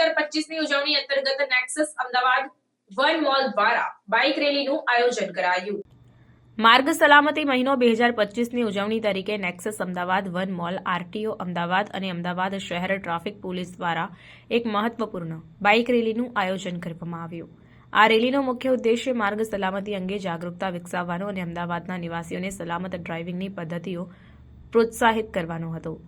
2025ની ઉજવણી અંતર્ગત Nexus Ahmedabad one mall દ્વારા બાઇક રેલીનું આયોજન કરાયું। માર્ગ સલામતી મહિનો 2025ની ઉજવણી તરીકે Nexus Ahmedabad one mall, RTO Ahmedabad અને અમદાવાદ શહેર ટ્રાફિક પોલીસ દ્વારા એક મહત્વપૂર્ણ બાઇક રેલીનું આયોજન કરવામાં આવ્યું। આ રેલીનો મુખ્ય ઉદ્દેશ્ય માર્ગ સલામતી અંગે જાગૃતતા વિકસાવવાનો અને અમદાવાદના નિવાસીઓને સલામત ડ્રાઇવિંગની પદ્ધતિઓ પ્રોત્સાહિત કરવાનો હતો।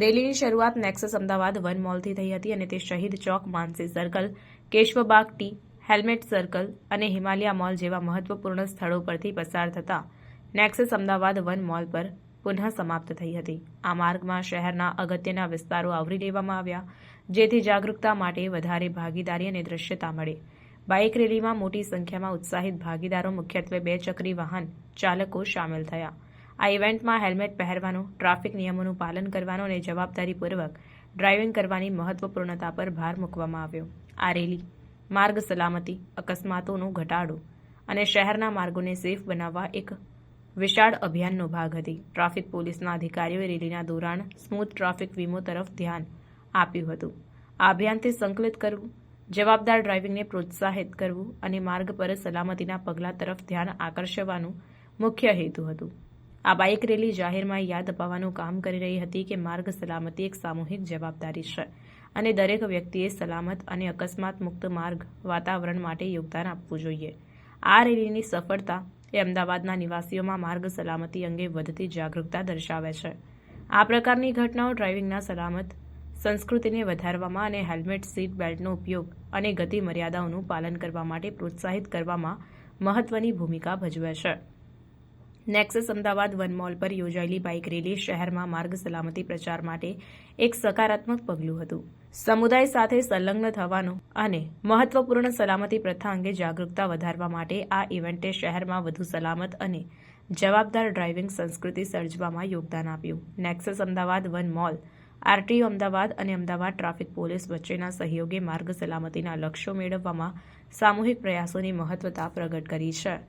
રેલીની શરૂઆત નેક્સસ અમદાવાદ વન મોલથી થઈ હતી અને તે શહીદ ચોક, માનસી સર્કલ, કેશવબાગ ટી, હેલ્મેટ સર્કલ અને હિમાલયા મોલ જેવા મહત્વપૂર્ણ સ્થળો પરથી પસાર થતા નેક્સસ અમદાવાદ વન મોલ પર પુનઃ સમાપ્ત થઈ હતી। આ માર્ગમાં શહેરના અગત્યના વિસ્તારો આવરી લેવામાં આવ્યા, જેથી જાગૃતતા માટે વધારે ભાગીદારી અને દૃશ્યતા મળે। બાઇક રેલીમાં મોટી સંખ્યામાં ઉત્સાહિત ભાગીદારો, મુખ્યત્વે 2 ચક્રી વાહન ચાલકો શામેલ થયા। આ ઇવેન્ટમાં હેલ્મેટ પહેરવાનો, ટ્રાફિક નિયમોનું પાલન કરવાનો અને જવાબદારીપૂર્વક ડ્રાઇવિંગ કરવાની મહત્વપૂર્ણતા પર ભાર મૂકવામાં આવ્યો। આ રેલી માર્ગ સલામતી, અકસ્માતોનો ઘટાડો અને શહેરના માર્ગોને સેફ બનાવવા એક વિશાળ અભિયાનનો ભાગ હતી। ટ્રાફિક પોલીસના અધિકારીઓએ રેલીના દોરાન સ્મૂથ ટ્રાફિક વીમો તરફ ધ્યાન આપ્યું હતું। આ અભિયાનથી સંકલિત કરવું, જવાબદાર ડ્રાઇવિંગને પ્રોત્સાહિત કરવું અને માર્ગ પર સલામતીના પગલાં તરફ ધ્યાન આકર્ષવાનું મુખ્ય હેતુ હતું। આ બાઇક રેલી જાહેરમાં યાદ અપાવવાનું કામ કરી રહી હતી કે માર્ગ સલામતી એક સામૂહિક જવાબદારી છે અને દરેક વ્યક્તિએ સલામત અને અકસ્માત મુક્ત માર્ગ વાતાવરણ માટે યોગદાન આપવું જોઈએ। આ રેલીની સફળતા એ અમદાવાદના નિવાસીઓમાં માર્ગ સલામતી અંગે વધતી જાગૃતતા દર્શાવે છે। આ પ્રકારની ઘટનાઓ ડ્રાઇવિંગના સલામત સંસ્કૃતિને વધારવામાં અને હેલ્મેટ, સીટ બેલ્ટનો ઉપયોગ અને ગતિ મર્યાદાઓનું પાલન કરવા માટે પ્રોત્સાહિત કરવામાં મહત્વની ભૂમિકા ભજવે છે। નેક્સસ અમદાવાદ વન મોલ પર યોજાયેલી બાઇક રેલી શહેરમાં માર્ગ સલામતી પ્રચાર માટે એક સકારાત્મક પગલું હતું। સમુદાય સાથે સંલગ્ન થવાનો અને મહત્વપૂર્ણ સલામતી પ્રથા અંગે જાગૃતતા વધારવા માટે આ ઇવેન્ટે શહેરમાં વધુ સલામત અને જવાબદાર ડ્રાઇવિંગ સંસ્કૃતિ સર્જવામાં યોગદાન આપ્યું। Nexus Ahmedabad one mall, RTO Ahmedabad અને અમદાવાદ ટ્રાફિક પોલીસ વચ્ચેના સહયોગે માર્ગ સલામતીના લક્ષ્યો મેળવવામાં સામૂહિક પ્રયાસોની મહત્વતા પ્રગટ કરી છે।